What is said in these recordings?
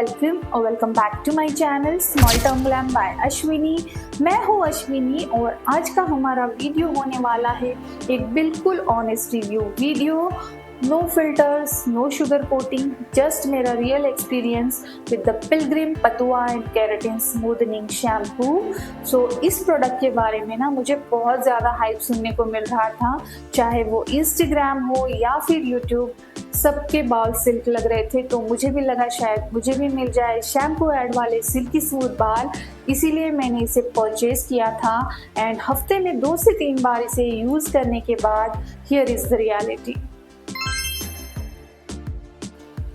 Welcome back to my channel small term glam by Ashwini. मैं हूँ अश्विनी और आज का हमारा वीडियो होने वाला है एक बिल्कुल honest review video. No filters, no sugar coating, just मेरा real experience with the Pilgrim Patua and keratin smoothening shampoo. So इस प्रोडक्ट के बारे में ना मुझे बहुत ज़्यादा हाइप सुनने को मिल रहा था, चाहे वो इंस्टाग्राम हो या फिर यूट्यूब। सबके बाल सिल्क लग रहे थे, तो मुझे भी लगा शायद मुझे भी मिल जाए शैम्पू ऐड वाले सिल्की स्मूथ बाल, इसीलिए मैंने इसे परचेज किया था। एंड हफ्ते में 2 से 3 बार इसे यूज़ करने के बाद हियर इज़ द रियलिटी।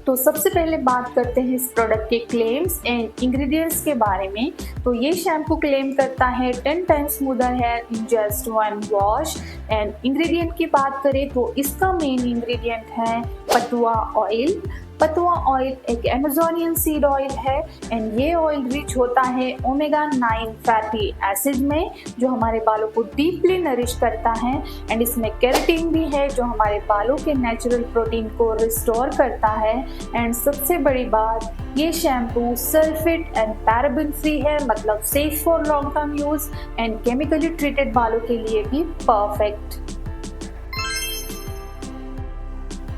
तो सबसे पहले बात करते हैं इस प्रोडक्ट के क्लेम्स एंड इंग्रेडिएंट्स के बारे में। तो ये शैम्पू क्लेम करता है 10 times smoother here in just 1 wash. And ingredient की बात करें तो इसका मेन इंग्रेडिएंट है पतुआ ऑयल। पतुआ ऑयल एक अमेजोनियन सीड ऑयल है एंड ये ऑयल रिच होता है ओमेगा 9 फैटी एसिड में, जो हमारे बालों को डीपली नरिश करता है। एंड इसमें केराटिन भी है जो हमारे बालों के नेचुरल प्रोटीन को रिस्टोर करता है। एंड सबसे बड़ी बात, ये shampoo sulphate and paraben free है, मतलब safe for long term use and chemically treated बालों के लिए भी परफेक्ट।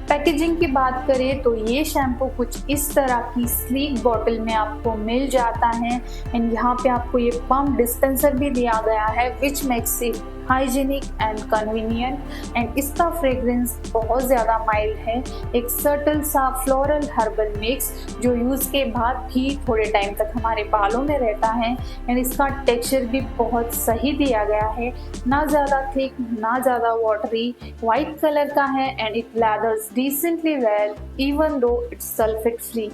पैकेजिंग की बात करें तो ये शैम्पू कुछ इस तरह की स्लीक बॉटल में आपको मिल जाता है एंड यहाँ पे आपको ये पंप डिस्पेंसर भी दिया गया है which makes it hygienic and convenient. And इसका फ्रेग्रेंस बहुत ज़्यादा माइल्ड है, एक सर्टल सा फ्लोरल हर्बल मिक्स जो यूज़ के बाद भी थोड़े टाइम तक हमारे बालों में रहता है। एंड इसका टेक्सचर भी बहुत सही दिया गया है, ना ज़्यादा थिक ना ज़्यादा वाटरी, वाइट कलर का है and it lathers decently well even though it's sulphate free.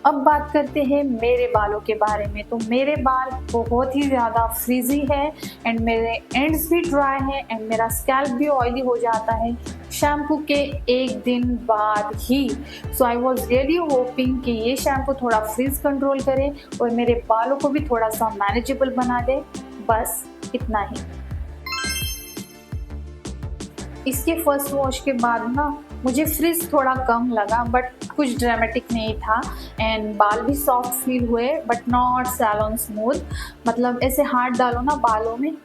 अब बात करते हैं मेरे बालों के बारे में। तो मेरे बाल बहुत ही ज़्यादा फ्रीजी है एंड मेरे एंड्स भी ड्राई है एंड मेरा स्कैल्प भी ऑयली हो जाता है शैम्पू के 1 दिन बाद ही। सो आई वॉज रियली होपिंग कि ये शैम्पू थोड़ा फ्रीज कंट्रोल करे और मेरे बालों को भी थोड़ा सा मैनेजेबल बना दे, बस इतना ही। इसके फर्स्ट वॉश के बाद ना मुझे फ्रिज थोड़ा कम लगा, बट कुछ ड्रामेटिक नहीं था एंड बाल भी सॉफ्ट फील हुए बट नॉट सैलॉन स्मूथ। मतलब ऐसे हाथ डालो ना बालों में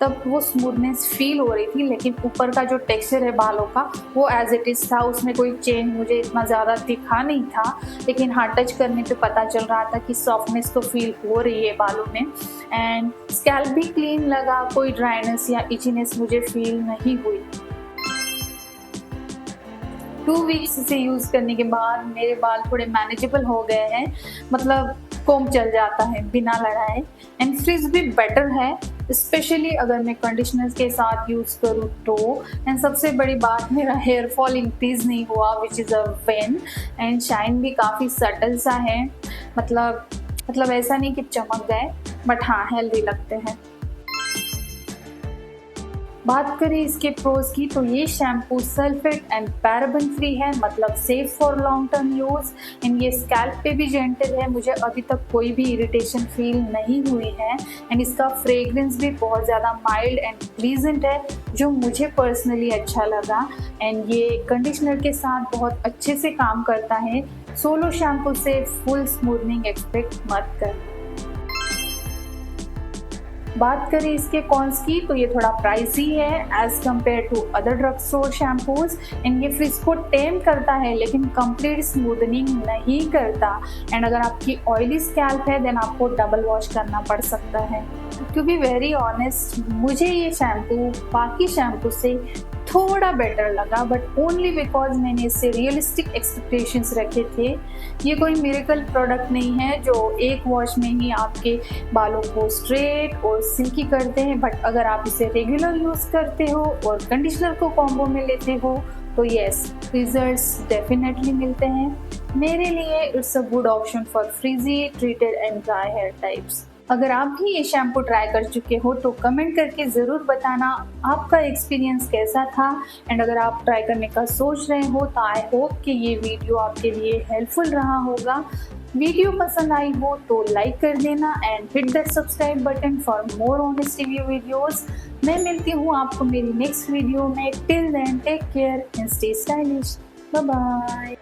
तब वो स्मूथनेस फील हो रही थी, लेकिन ऊपर का जो टेक्सचर है बालों का वो एज इट इज़ था, उसमें कोई चेंज मुझे इतना ज़्यादा दिखा नहीं था। लेकिन हाँ, टच करने पे पता चल रहा था कि सॉफ्टनेस तो फील हो रही है बालों में। एंड स्कैल्प भी क्लीन लगा, कोई ड्राइनेस या इचीनेस मुझे फील नहीं हुई। 2 वीक्स इसे यूज़ करने के बाद मेरे बाल थोड़े मैनेजेबल हो गए हैं, मतलब कोम चल जाता है बिना लड़ाए। एंड फ्रिज भी बेटर है, स्पेशली अगर मैं कंडीशनर के साथ यूज़ करूँ तो। एंड सबसे बड़ी बात, मेरा हेयर फॉल इंक्रीज नहीं हुआ which is a win. And shine भी काफ़ी सटल सा है, मतलब ऐसा नहीं कि चमक गए, बट हाँ हेल्दी लगते हैं। बात करें इसके प्रोज की तो ये shampoo sulphate and paraben free है, मतलब safe for long term use. And ये स्कैल्प पे भी जेंटल है, मुझे अभी तक कोई भी इरिटेशन फील नहीं हुई है। एंड इसका फ्रेग्रेंस भी बहुत ज़्यादा माइल्ड एंड प्लीजेंट है, जो मुझे पर्सनली अच्छा लगा। एंड ये कंडीशनर के साथ बहुत अच्छे से काम करता है, सोलो शैम्पू से फुल स्मूथनिंग एक्सपेक्ट मत कर। बात करें इसके कॉन्स की तो ये थोड़ा प्राइसी है as compared to other drug store shampoos. And ये फ्रिज को टेम करता है लेकिन कंप्लीट स्मूदनिंग नहीं करता। एंड अगर आपकी ऑयली स्कैल्प है देन आपको डबल वॉश करना पड़ सकता है। टू बी वेरी ऑनेस्ट, मुझे ये शैम्पू बाकी शैम्पू से थोड़ा बेटर लगा, बट ओनली बिकॉज मैंने इससे रियलिस्टिक एक्सपेक्टेशंस रखे थे। ये कोई मिरेकल प्रोडक्ट नहीं है जो एक वॉश में ही आपके बालों को स्ट्रेट और सिल्की करते हैं, बट अगर आप इसे रेगुलर यूज़ करते हो और कंडीशनर को कॉम्बो में लेते हो तो येस, रिजल्ट्स डेफिनेटली मिलते हैं। मेरे लिए it's a good option for frizzy, treated and dry hair types. अगर आप भी ये शैम्पू ट्राई कर चुके हो तो कमेंट करके ज़रूर बताना आपका एक्सपीरियंस कैसा था। एंड अगर आप ट्राई करने का सोच रहे हो तो आई होप कि ये वीडियो आपके लिए हेल्पफुल रहा होगा। वीडियो पसंद आई हो तो लाइक कर देना and hit that subscribe button for more honest review videos. मैं मिलती हूँ आपको मेरी नेक्स्ट वीडियो में। Till then take care and stay stylish. Bye bye.